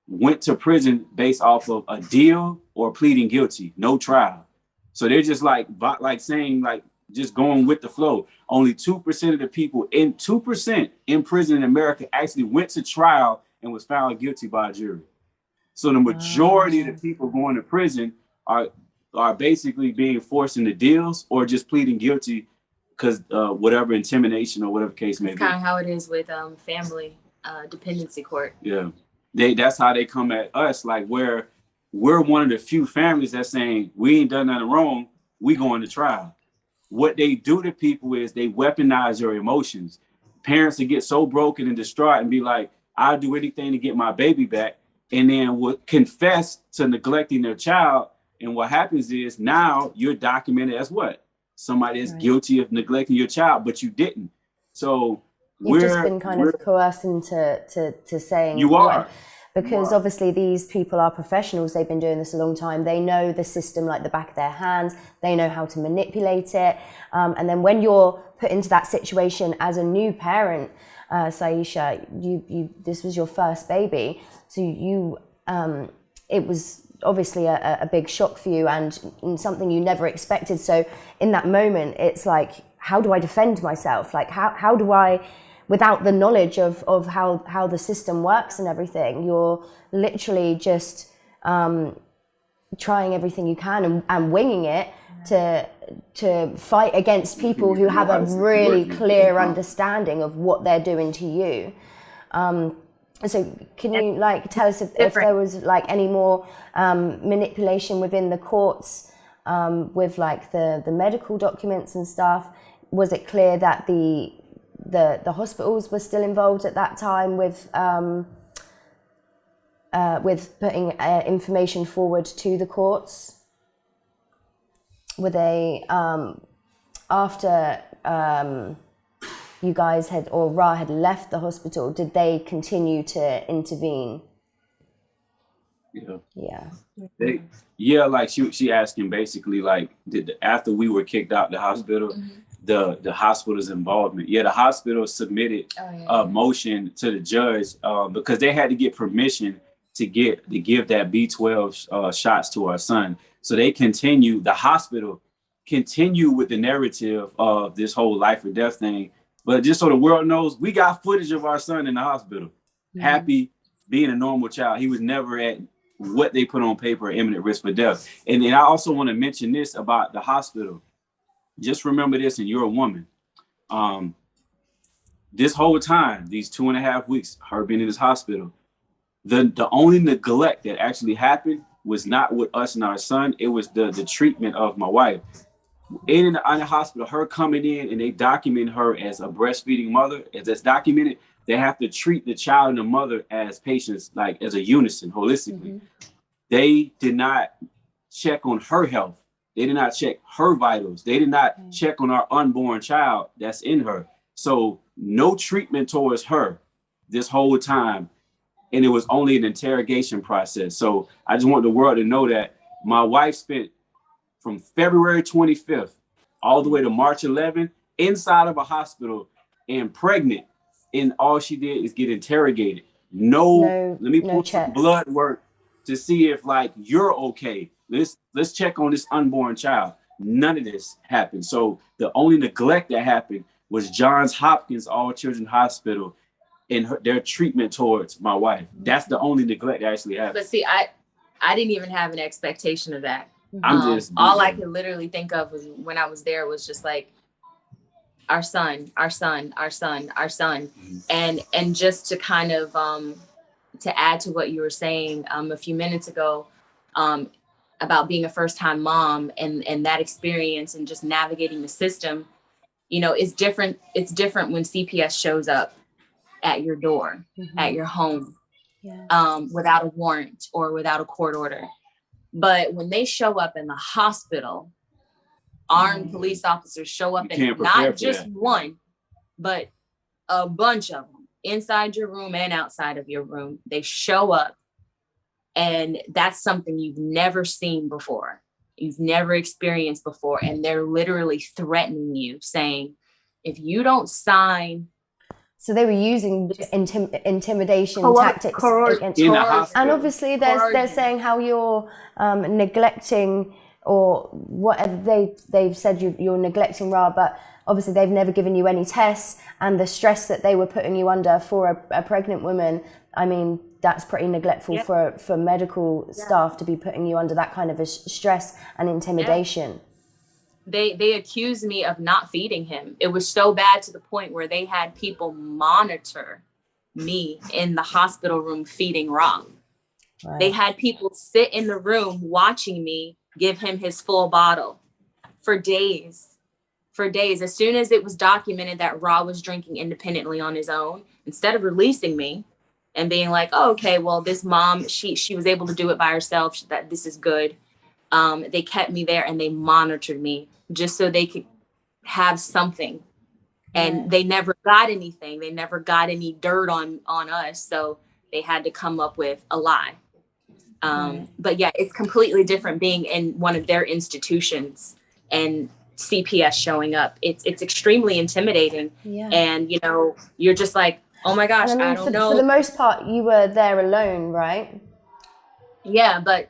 went to prison based off of a deal or pleading guilty, no trial. So they're just like saying, like, just going with the flow. Only 2% of the people 2% in prison in America actually went to trial and was found guilty by a jury. So the majority of the people going to prison are basically being forced into deals or just pleading guilty because whatever intimidation or whatever case may be. It's kind of how it is with family dependency court. Yeah, that's how they come at us. Like we're one of the few families that's saying we ain't done nothing wrong. We going to trial. What they do to people is they weaponize your emotions. Parents will get so broken and distraught and be like, I'll do anything to get my baby back. And then would confess to neglecting their child. And what happens is now you're documented as what? Somebody is guilty of neglecting your child, but you didn't. So you've just been kind of coerced into saying you are. Because obviously these people are professionals. They've been doing this a long time. They know the system like the back of their hands. They know how to manipulate it. And then when you're put into that situation as a new parent, Saisha, you this was your first baby. So it was obviously a big shock for you and something you never expected. So in that moment, it's like, how do I defend myself? Like, how do I, without the knowledge of how the system works and everything, you're literally just trying everything you can and winging it to fight against people who have a really clear understanding of what they're doing to you. So can you tell us if there was any more manipulation within the courts with the medical documents and stuff? Was it clear that the hospitals were still involved at that time with putting information forward to the courts? Were they after you guys Ra had left the hospital, did they continue to intervene? She asked him basically after we were kicked out the hospital, the hospital's involvement. The hospital submitted a motion to the judge because they had to get permission to give that B12 shots to our son. So the hospital continued with the narrative of this whole life or death thing. But just so the world knows, we got footage of our son in the hospital, happy, being a normal child. He was never at what they put on paper, imminent risk for death. And then I also want to mention this about the hospital. Just remember this, and you're a woman. This whole time, these 2.5 weeks, her being in this hospital, the only neglect that actually happened was not with us and our son. It was the treatment of my wife. In the hospital, her coming in and they document her as a breastfeeding mother, as that's documented, they have to treat the child and the mother as patients, as a unison, holistically. They did not check on her health. They did not check her vitals. They did not check on our unborn child that's in her. So no treatment towards her this whole time. And it was only an interrogation process. So I just want the world to know that my wife spent from February 25th all the way to March 11th inside of a hospital and pregnant. And all she did is get interrogated. Let me pull some blood work to see if like you're okay. Let's check on this unborn child. None of this happened. So the only neglect that happened was Johns Hopkins All Children Hospital and their treatment towards my wife. That's the only neglect that actually happened. But see, I didn't even have an expectation of that. I'm just all I could literally think of was when I was there was just like our son, our son, our son, our son. Mm-hmm. And just to kind of to add to what you were saying a few minutes ago, about being a first-time mom and that experience and just navigating the system, you know, it's different. It's different when CPS shows up at your door, at your home, without a warrant or without a court order. But when they show up in the hospital, armed police officers show up and not just one, but a bunch of them inside your room and outside of your room. They show up, and that's something you've never seen before. You've never experienced before. And they're literally threatening you, saying, if you don't sign. So they were using intimidation tactics against you. And obviously they're saying how you're neglecting or whatever they've said you're neglecting Ra, but obviously they've never given you any tests, and the stress that they were putting you under for a pregnant woman, I mean, that's pretty neglectful for medical staff to be putting you under that kind of a stress and intimidation. They accused me of not feeding him. It was so bad to the point where they had people monitor me in the hospital room feeding Ra. Right. They had people sit in the room watching me give him his full bottle for days. As soon as it was documented that Ra was drinking independently on his own, instead of releasing me and being like, oh, okay, well, this mom, she was able to do it by herself, that this is good. They kept me there and they monitored me just so they could have something. And they never got anything. They never got any dirt on us. So they had to come up with a lie. But yeah, it's completely different being in one of their institutions and CPS showing up. It's extremely intimidating. Yeah. And, you know, you're just like, oh my gosh, I don't know. For the most part, you were there alone, right? Yeah, but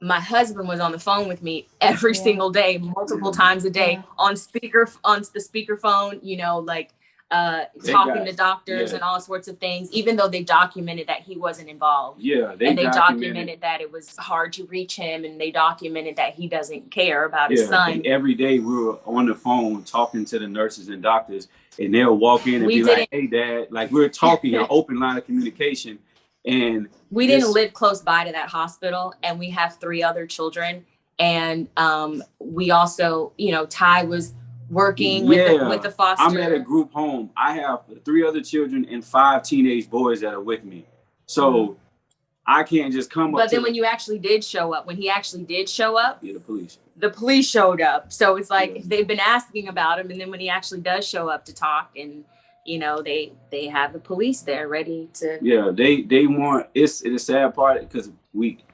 my husband was on the phone with me every single day, multiple times a day on the speakerphone, you know, like talking to doctors and all sorts of things, even though they documented that he wasn't involved. Yeah, they documented that it was hard to reach him, and they documented that he doesn't care about his son. And every day we were on the phone talking to the nurses and doctors, and they'll walk in and be like, hey, Dad, like we're talking an open line of communication. And we didn't live close by to that hospital, and we have 3 other children. And we also, you know, Ty was working with the foster. I'm at a group home. I have 3 other children and 5 teenage boys that are with me. So I can't just come up. But then when you actually did show up, when he actually did show up, the police showed up. So it's like they've been asking about him. And then when he actually does show up to talk, and you know, they have the police there ready to. Yeah, they want, it's a sad part because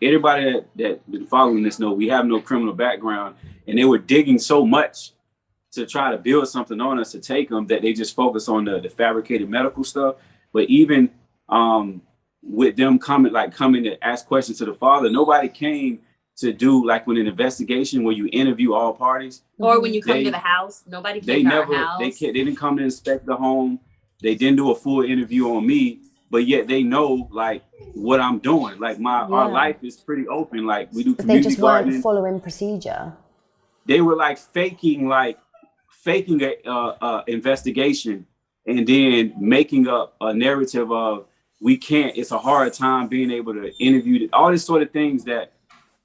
everybody that been following this know we have no criminal background, and they were digging so much to try to build something on us to take them that they just focus on the fabricated medical stuff. But even with them coming to ask questions to the father, nobody came to do like when an investigation where you interview all parties. Or when you come to the house, nobody came to our house. They didn't come to inspect the home. They didn't do a full interview on me, but yet they know like what I'm doing. Like our life is pretty open. Like we do community They just gardening. weren't following procedure. They were like faking a investigation and then making up a narrative of it's a hard time being able to interview all this sort of things that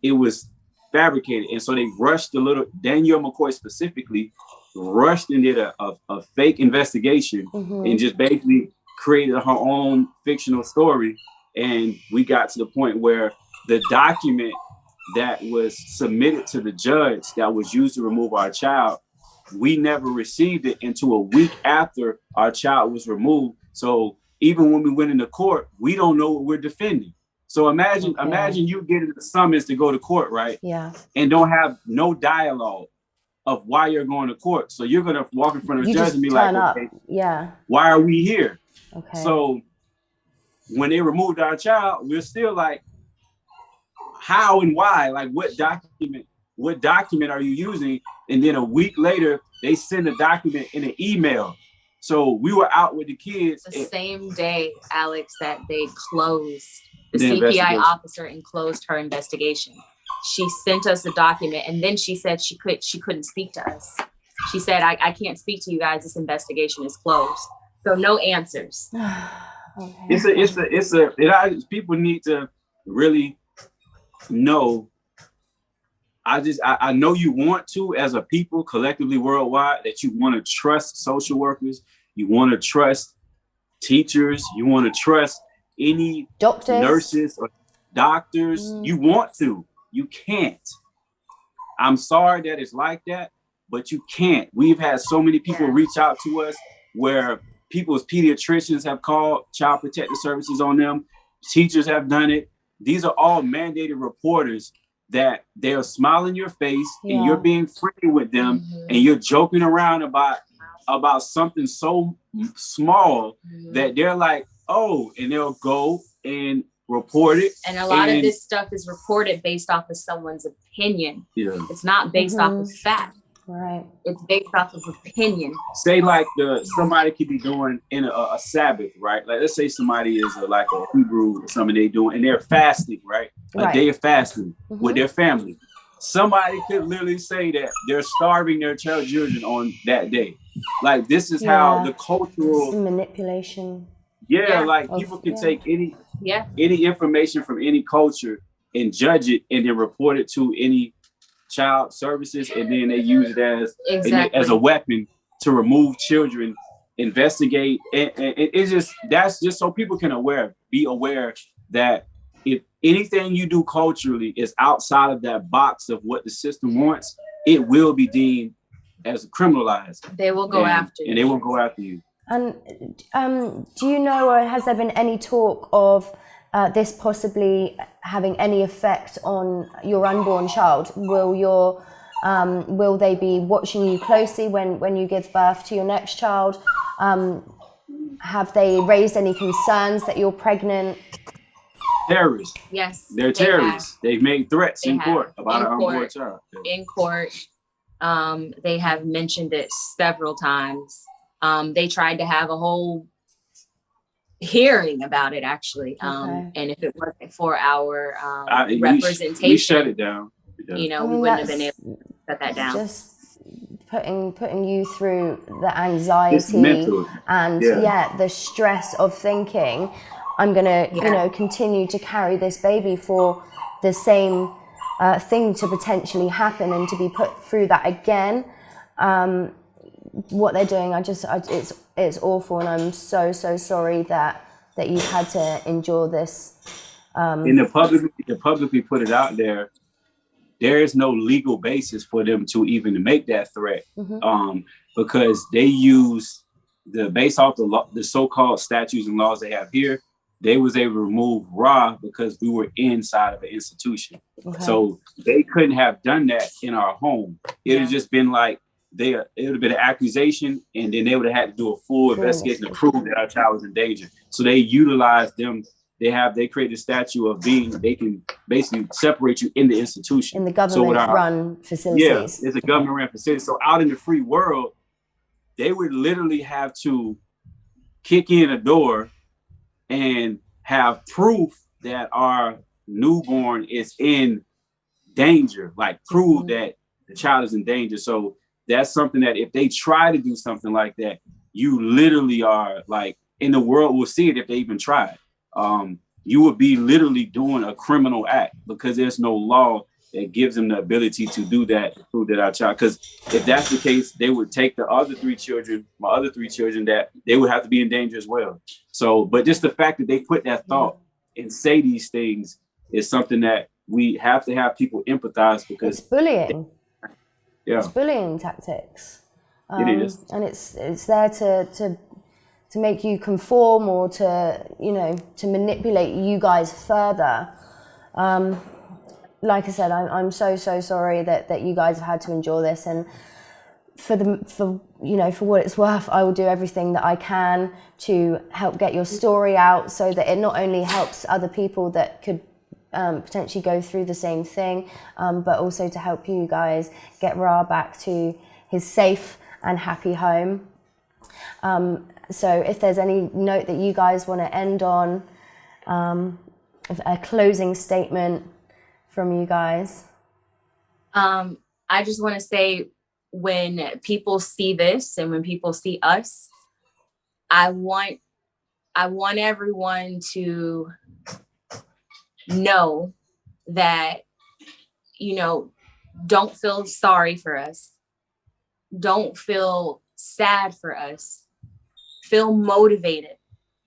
it was fabricated. And so they rushed Danielle McCoy specifically rushed and did a fake investigation and just basically created her own fictional story. And we got to the point where the document that was submitted to the judge that was used to remove our child, we never received it until a week after our child was removed. So even when we went into court, we don't know what we're defending. So imagine you getting the summons to go to court, right? Yeah. And don't have no dialogue of why you're going to court. So you're gonna walk in front of the judge and be like, okay, yeah, why are we here? Okay. So when they removed our child, we're still like, how and why? Like, what document are you using? And then a week later, they send a document in an email. So we were out with the kids. The same day, Alex, that they closed, the CPI officer and closed her investigation. She sent us a document, and then she said she couldn't speak to us. She said, I can't speak to you guys. This investigation is closed. So no answers. Okay. People need to really know. I know you want to, as a people collectively worldwide, that you want to trust social workers, you want to trust teachers, you want to trust any doctors, nurses, or doctors. You want to, you can't. I'm sorry that it's like that, but you can't. We've had so many people reach out to us where people's pediatricians have called Child Protective Services on them. Teachers have done it. These are all mandated reporters that they'll smile in your face and you're being friendly with them and you're joking around about something so small that they're like, oh, and they'll go and report it. And a lot of this stuff is reported based off of someone's opinion. Yeah. It's not based off of fact. Right. It's based off of opinion. Say like somebody could be doing in a Sabbath, right? Like let's say somebody is like a Hebrew or something they doing and they're fasting, right? A day of fasting with their family. Somebody could literally say that they're starving their children on that day. Like this is how the cultural manipulation. Like people can take any information from any culture and judge it and then report it to any child services, and then they use it as a weapon to remove children, investigate, and it's just that's just so people can be aware that if anything you do culturally is outside of that box of what the system wants, it will be deemed as criminalized. They will go after you. And they will go after you. And do you know, or has there been any talk of this possibly having any effect on your unborn child? Will they be watching you closely when you give birth to your next child? Have they raised any concerns that you're pregnant? Terrorists. Yes. They're terrorists. They've made threats in court about an unborn child. In court, they have mentioned it several times. They tried to have a whole hearing about it, actually. And if it wasn't for our representation, we shut it down. We wouldn't have been able to shut that down. Just putting you through the anxiety and the stress of thinking, I'm gonna continue to carry this baby for the same thing to potentially happen and to be put through that again. What they're doing, it's awful, and I'm so sorry that you've had to endure this. And the publicly put it out there. There is no legal basis for them to even make that threat, because they use based off the so-called statutes and laws they have here. They was able to remove Ra because we were inside of an institution, so they couldn't have done that in our home. It would just been like. It would have been an accusation, and then they would have had to do a full investigation to prove that our child was in danger. So they utilized them. They created a statute of they can basically separate you in the institution. In the government-run facilities. Yeah, it's a government-run facility. So out in the free world, they would literally have to kick in a door and have proof that our newborn is in danger, like prove that the child is in danger. So that's something that if they try to do something like that, you literally are like, and the world will see it if they even try. You would be literally doing a criminal act because there's no law that gives them the ability to do that, to prove that our child. Because if that's the case, they would take my other three children, that they would have to be in danger as well. So, but just the fact that they put that thought and say these things is something that we have to have people empathize because it's bullying. Yeah, it's bullying tactics. It is, and it's there to make you conform or to, you know, to manipulate you guys further. Like I said, I'm so sorry that you guys have had to endure this, and for what it's worth, I will do everything that I can to help get your story out, so that it not only helps other people that could potentially go through the same thing, but also to help you guys get Ra back to his safe and happy home. So if there's any note that you guys want to end on, a closing statement from you guys. I just want to say, when people see this and when people see us, I want everyone to know that, you know, don't feel sorry for us. Don't feel sad for us. Feel motivated.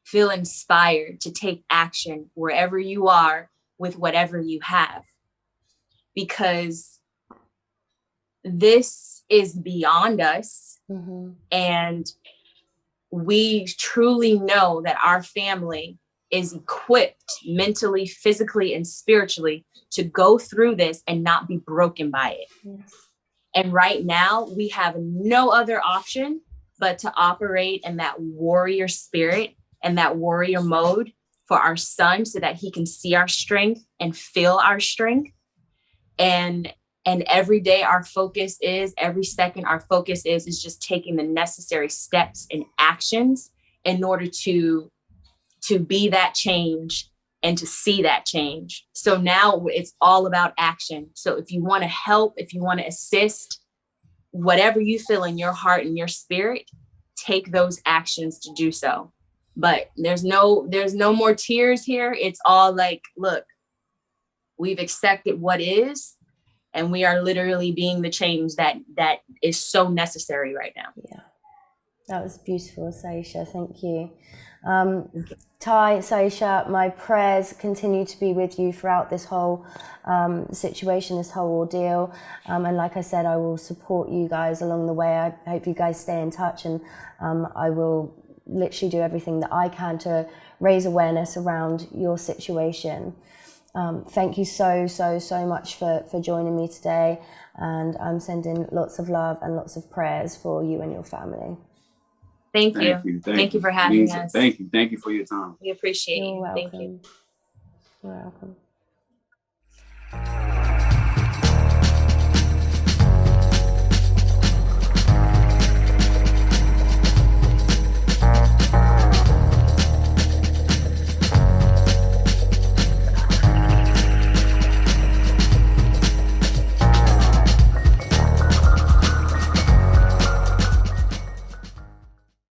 Feel inspired to take action wherever you are with whatever you have. Because this is beyond us. Mm-hmm. And we truly know that our family is equipped mentally, physically, and spiritually to go through this and not be broken by it. Yes. And right now we have no other option but to operate in that warrior spirit and that warrior mode for our son, so that he can see our strength and feel our strength. And every day our focus is, every second our focus is just taking the necessary steps and actions in order to be that change and to see that change. So now it's all about action. So if you want to help, if you want to assist, whatever you feel in your heart and your spirit, take those actions to do so. But there's no more tears here. It's all like, look, we've accepted what is, and we are literally being the change that is so necessary right now. Yeah, that was beautiful, Saisha. Thank you. Ty, Saisha, my prayers continue to be with you throughout this whole situation, this whole ordeal. And like I said, I will support you guys along the way. I hope you guys stay in touch, and I will literally do everything that I can to raise awareness around your situation. Thank you so much for joining me today, and I'm sending lots of love and lots of prayers for you and your family. Thank you. Thank you for having us. Thank you for your time. We appreciate you. You're welcome. Thank you. You're welcome.